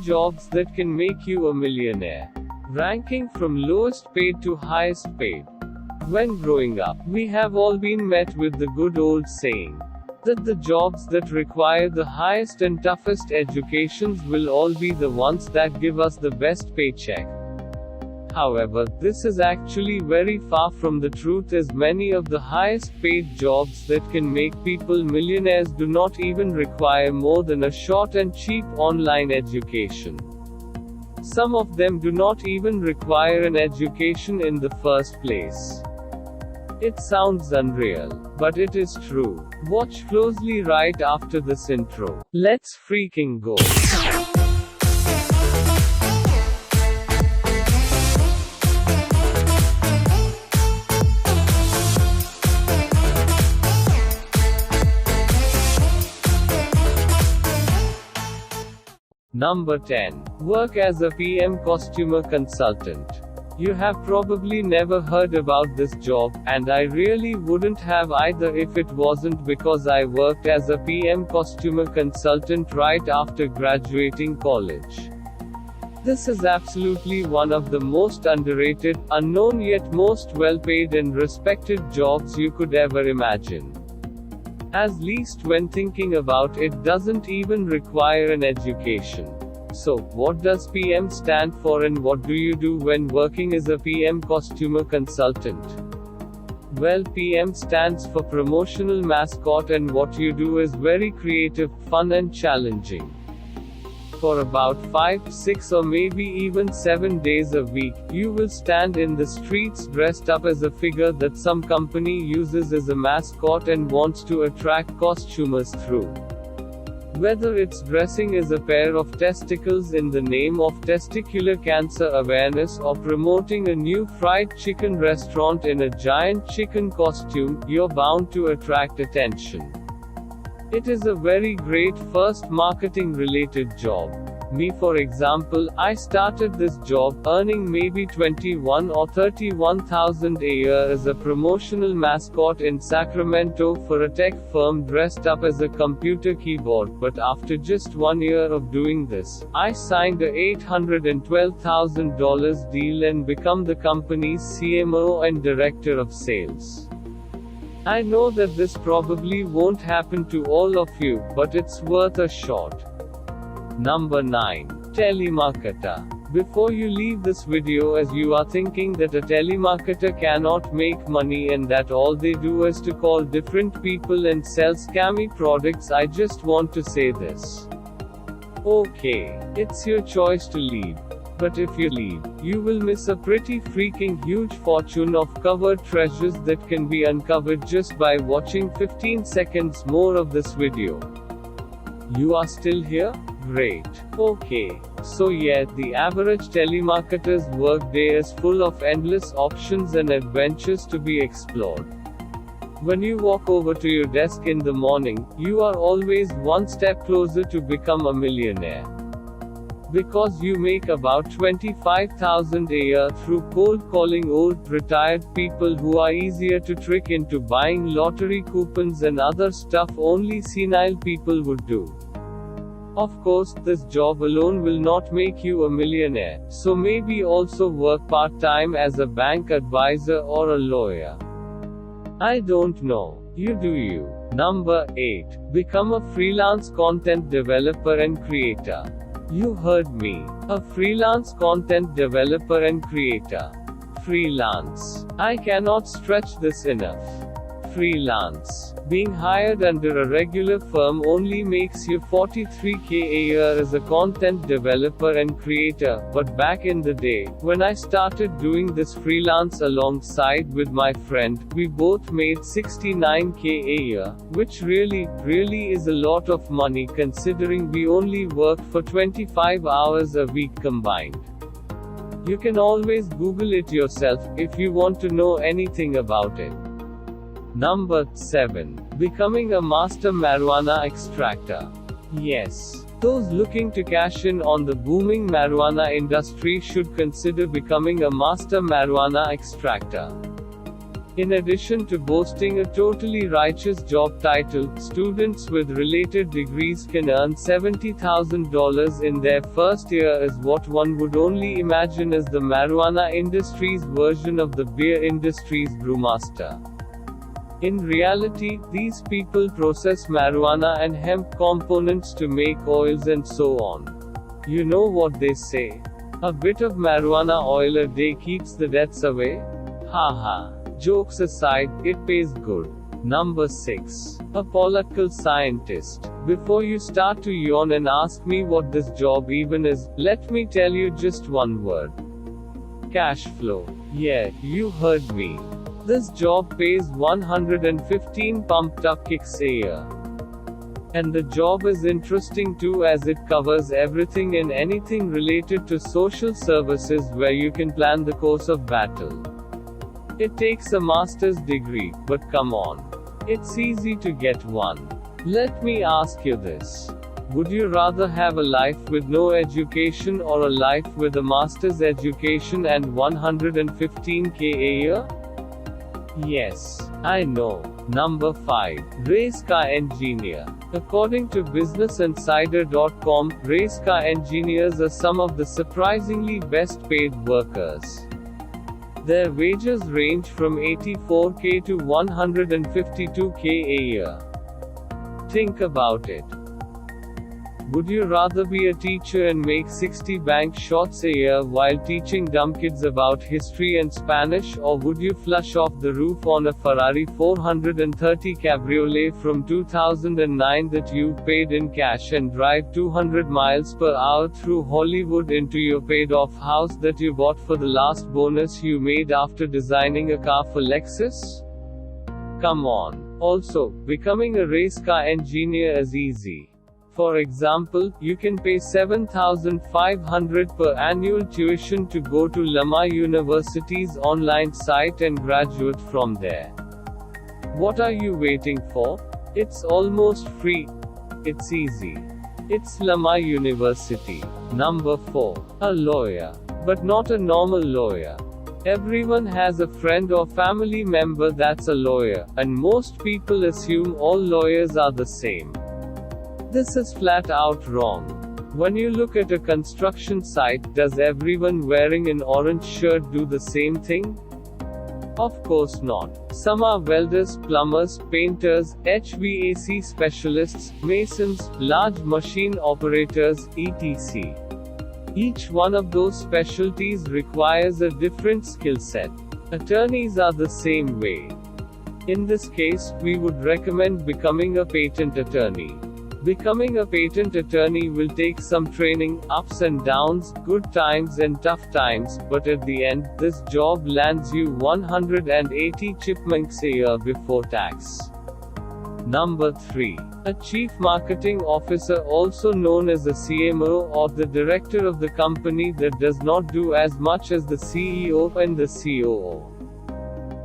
jobs that can make you a millionaire. Ranking from lowest paid to highest paid. When growing up, we have all been met with the good old saying that the jobs that require the highest and toughest educations will all be the ones that give us the best paycheck. However, this is actually very far from the truth, as many of the highest paid jobs that can make people millionaires do not even require more than a short and cheap online education. Some of them do not even require an education in the first place. It sounds unreal, but it is true. Watch closely right after this intro. Let's freaking go. Number 10. Work as a PM costumer consultant. You have probably never heard about this job, and I really wouldn't have either if it wasn't because I worked as a PM costumer consultant right after graduating college. This is absolutely one of the most underrated, unknown yet most well-paid and respected jobs you could ever imagine. At least when thinking about it, doesn't even require an education. So, what does PM stand for and what do you do when working as a PM costumer consultant? Well, PM stands for promotional mascot, and what you do is very creative, fun and challenging. For about 5, 6 or maybe even 7 days a week, you will stand in the streets dressed up as a figure that some company uses as a mascot and wants to attract costumers through. Whether it's dressing as a pair of testicles in the name of testicular cancer awareness or promoting a new fried chicken restaurant in a giant chicken costume, you're bound to attract attention. It is a very great first marketing-related job. Me, for example, I started this job earning maybe 21 or 31,000 a year as a promotional mascot in Sacramento for a tech firm dressed up as a computer keyboard, but after just 1 year of doing this, I signed a $812,000 deal and become the company's CMO and director of sales. I know that this probably won't happen to all of you, but it's worth a shot. Number 9. Telemarketer. Before you leave this video, as you are thinking that a telemarketer cannot make money and that all they do is to call different people and sell scammy products, I just want to say this. Okay, it's your choice to leave. But if you leave, you will miss a pretty freaking huge fortune of covered treasures that can be uncovered just by watching 15 seconds more of this video. You are still here? Great. Okay. So yeah, the average telemarketer's workday is full of endless options and adventures to be explored. When you walk over to your desk in the morning, you are always one step closer to become a millionaire. Because you make about $25,000 a year through cold calling old, retired people who are easier to trick into buying lottery coupons and other stuff only senile people would do. Of course, this job alone will not make you a millionaire, so maybe also work part-time as a bank advisor or a lawyer. I don't know. You do you. Number 8. Become a freelance content developer and creator. You heard me. A freelance content developer and creator. Freelance. I cannot stretch this enough. Freelance. Being hired under a regular firm only makes you $43K a year as a content developer and creator, but back in the day, when I started doing this freelance alongside with my friend, we both made $69K a year, which really is a lot of money considering we only worked for 25 hours a week combined. You can always Google it yourself, if you want to know anything about it. Number 7. Becoming a master marijuana extractor. Yes. Those looking to cash in on the booming marijuana industry should consider becoming a master marijuana extractor. In addition to boasting a totally righteous job title, students with related degrees can earn $70,000 in their first year as what one would only imagine as the marijuana industry's version of the beer industry's brewmaster. In reality, these people process marijuana and hemp components to make oils and so on. You know what they say? A bit of marijuana oil a day keeps the deaths away? Haha. Jokes aside, it pays good. Number 6. A political scientist. Before you start to yawn and ask me what this job even is, let me tell you just one word. Cash flow. Yeah, you heard me. This job pays 115 pumped up kicks a year. And the job is interesting too as it covers everything and anything related to social services where you can plan the course of battle. It takes a master's degree, but come on. It's easy to get one. Let me ask you this. Would you rather have a life with no education or a life with a master's education and 115k a year? Yes, I know. Number 5. Race car engineer. According to BusinessInsider.com, race car engineers are some of the surprisingly best paid workers. Their wages range from 84k to 152k a year. Think about it. Would you rather be a teacher and make 60 bank shots a year while teaching dumb kids about history and Spanish, or would you flush off the roof on a Ferrari 430 cabriolet from 2009 that you paid in cash and drive 200 miles per hour through Hollywood into your paid-off house that you bought for the last bonus you made after designing a car for Lexus? Come on. Also, becoming a race car engineer is easy. For example, you can pay $7,500 per annual tuition to go to Lama University's online site and graduate from there. What are you waiting for? It's almost free. It's easy. It's Lama University. Number 4. A lawyer. But not a normal lawyer. Everyone has a friend or family member that's a lawyer, and most people assume all lawyers are the same. This is flat out wrong. When you look at a construction site, does everyone wearing an orange shirt do the same thing? Of course not. Some are welders, plumbers, painters, HVAC specialists, masons, large machine operators, etc. Each one of those specialties requires a different skill set. Attorneys are the same way. In this case, we would recommend becoming a patent attorney. Becoming a patent attorney will take some training, ups and downs, good times and tough times, but at the end, this job lands you 180 chipmunks a year before tax. Number 3. A chief marketing officer, also known as a CMO or the director of the company that does not do as much as the CEO and the COO.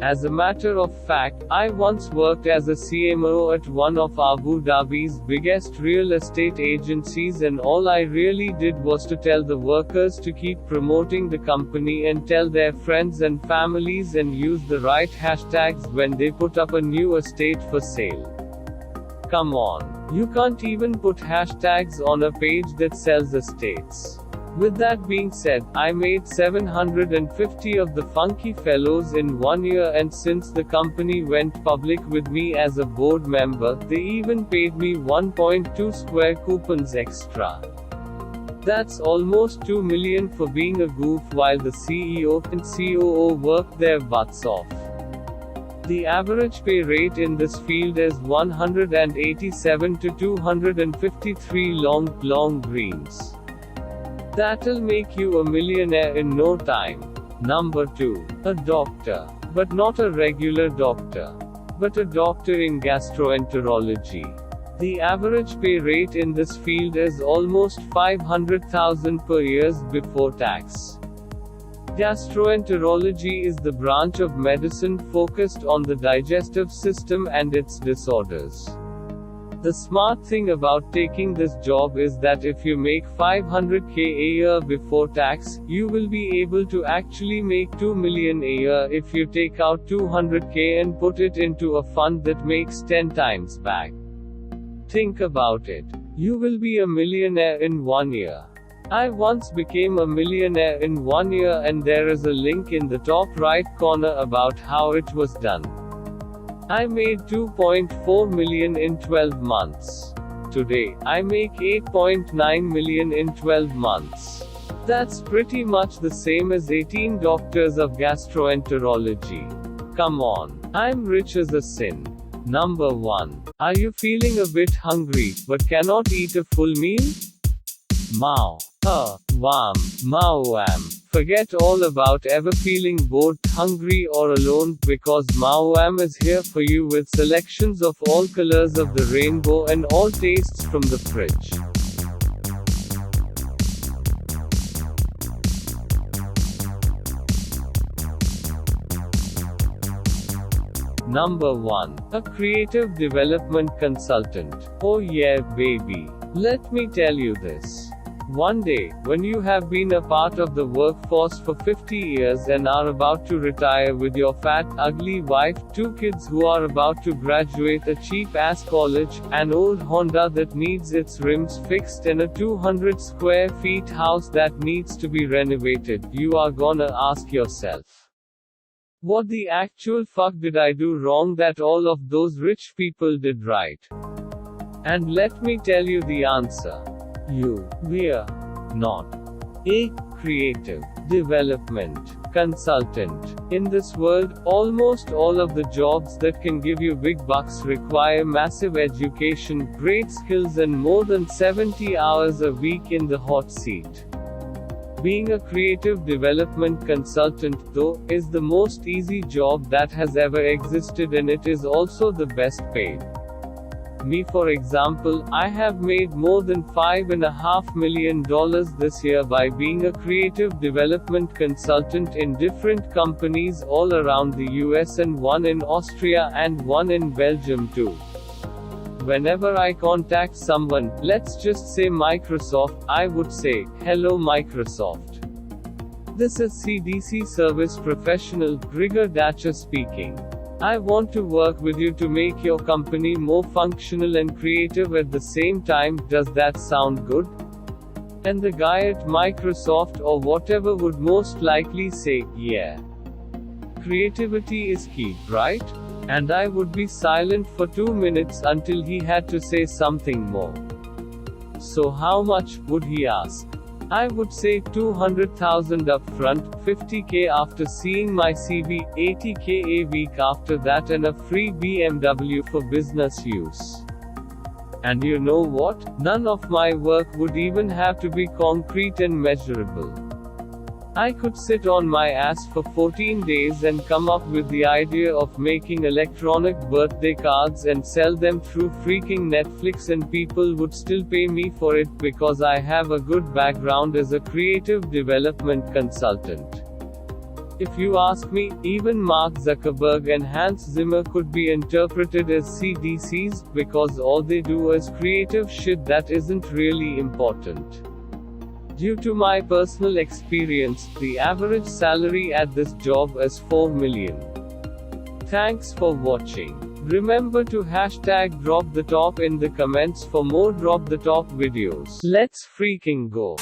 As a matter of fact, I once worked as a CMO at one of Abu Dhabi's biggest real estate agencies, and all I really did was to tell the workers to keep promoting the company and tell their friends and families and use the right hashtags when they put up a new estate for sale. Come on. You can't even put hashtags on a page that sells estates. With that being said, I made 750 of the funky fellows in 1 year, and since the company went public with me as a board member, they even paid me 1.2 square coupons extra. That's almost $2 million for being a goof while the CEO and COO worked their butts off. The average pay rate in this field is 187 to 253 long greens. That'll make you a millionaire in no time. Number 2. A doctor. But not a regular doctor. But a doctor in gastroenterology. The average pay rate in this field is almost $500,000 per year before tax. Gastroenterology is the branch of medicine focused on the digestive system and its disorders. The smart thing about taking this job is that if you make $500K a year before tax, you will be able to actually make $2 million a year if you take out $200K and put it into a fund that makes 10 times back. Think about it. You will be a millionaire in 1 year. I once became a millionaire in 1 year, and there is a link in the top right corner about how it was done. I made $2.4 million in 12 months. Today, I make $8.9 million in 12 months. That's pretty much the same as 18 doctors of gastroenterology. Come on. I'm rich as a sin. Number 1. Are you feeling a bit hungry, but cannot eat a full meal? Mao. Mawam. Forget all about ever feeling bored, hungry or alone, because Mawam is here for you with selections of all colors of the rainbow and all tastes from the fridge. Number 1. A creative development consultant. Oh yeah, baby. Let me tell you this. One day, when you have been a part of the workforce for 50 years and are about to retire with your fat, ugly wife, 2 kids who are about to graduate a cheap-ass college, an old Honda that needs its rims fixed and a 200 square feet house that needs to be renovated, you are gonna ask yourself, what the actual fuck did I do wrong that all of those rich people did right? And let me tell you the answer. You were not a creative development consultant. In this world, almost all of the jobs that can give you big bucks require massive education, great skills and more than 70 hours a week in the hot seat. Being a creative development consultant, though, is the most easy job that has ever existed, and it is also the best paid. Me, for example, I have made more than $5.5 million this year by being a creative development consultant in different companies all around the US, and one in Austria and one in Belgium too. Whenever I contact someone, let's just say Microsoft, I would say, "Hello Microsoft. This is CDC service professional, Grigor Dacher speaking. I want to work with you to make your company more functional and creative at the same time, does that sound good?" And the guy at Microsoft or whatever would most likely say, "Yeah. Creativity is key, right?" And I would be silent for 2 minutes until he had to say something more. "So how much?" would he ask. I would say $200,000 up front, $50K after seeing my CV, $80K a week after that, and a free BMW for business use. And you know what? None of my work would even have to be concrete and measurable. I could sit on my ass for 14 days and come up with the idea of making electronic birthday cards and sell them through freaking Netflix, and people would still pay me for it because I have a good background as a creative development consultant. If you ask me, even Mark Zuckerberg and Hans Zimmer could be interpreted as CDCs, because all they do is creative shit that isn't really important. Due to my personal experience, the average salary at this job is $4 million. Thanks for watching. Remember to #DropTheTop in the comments for more Drop the Top videos. Let's freaking go.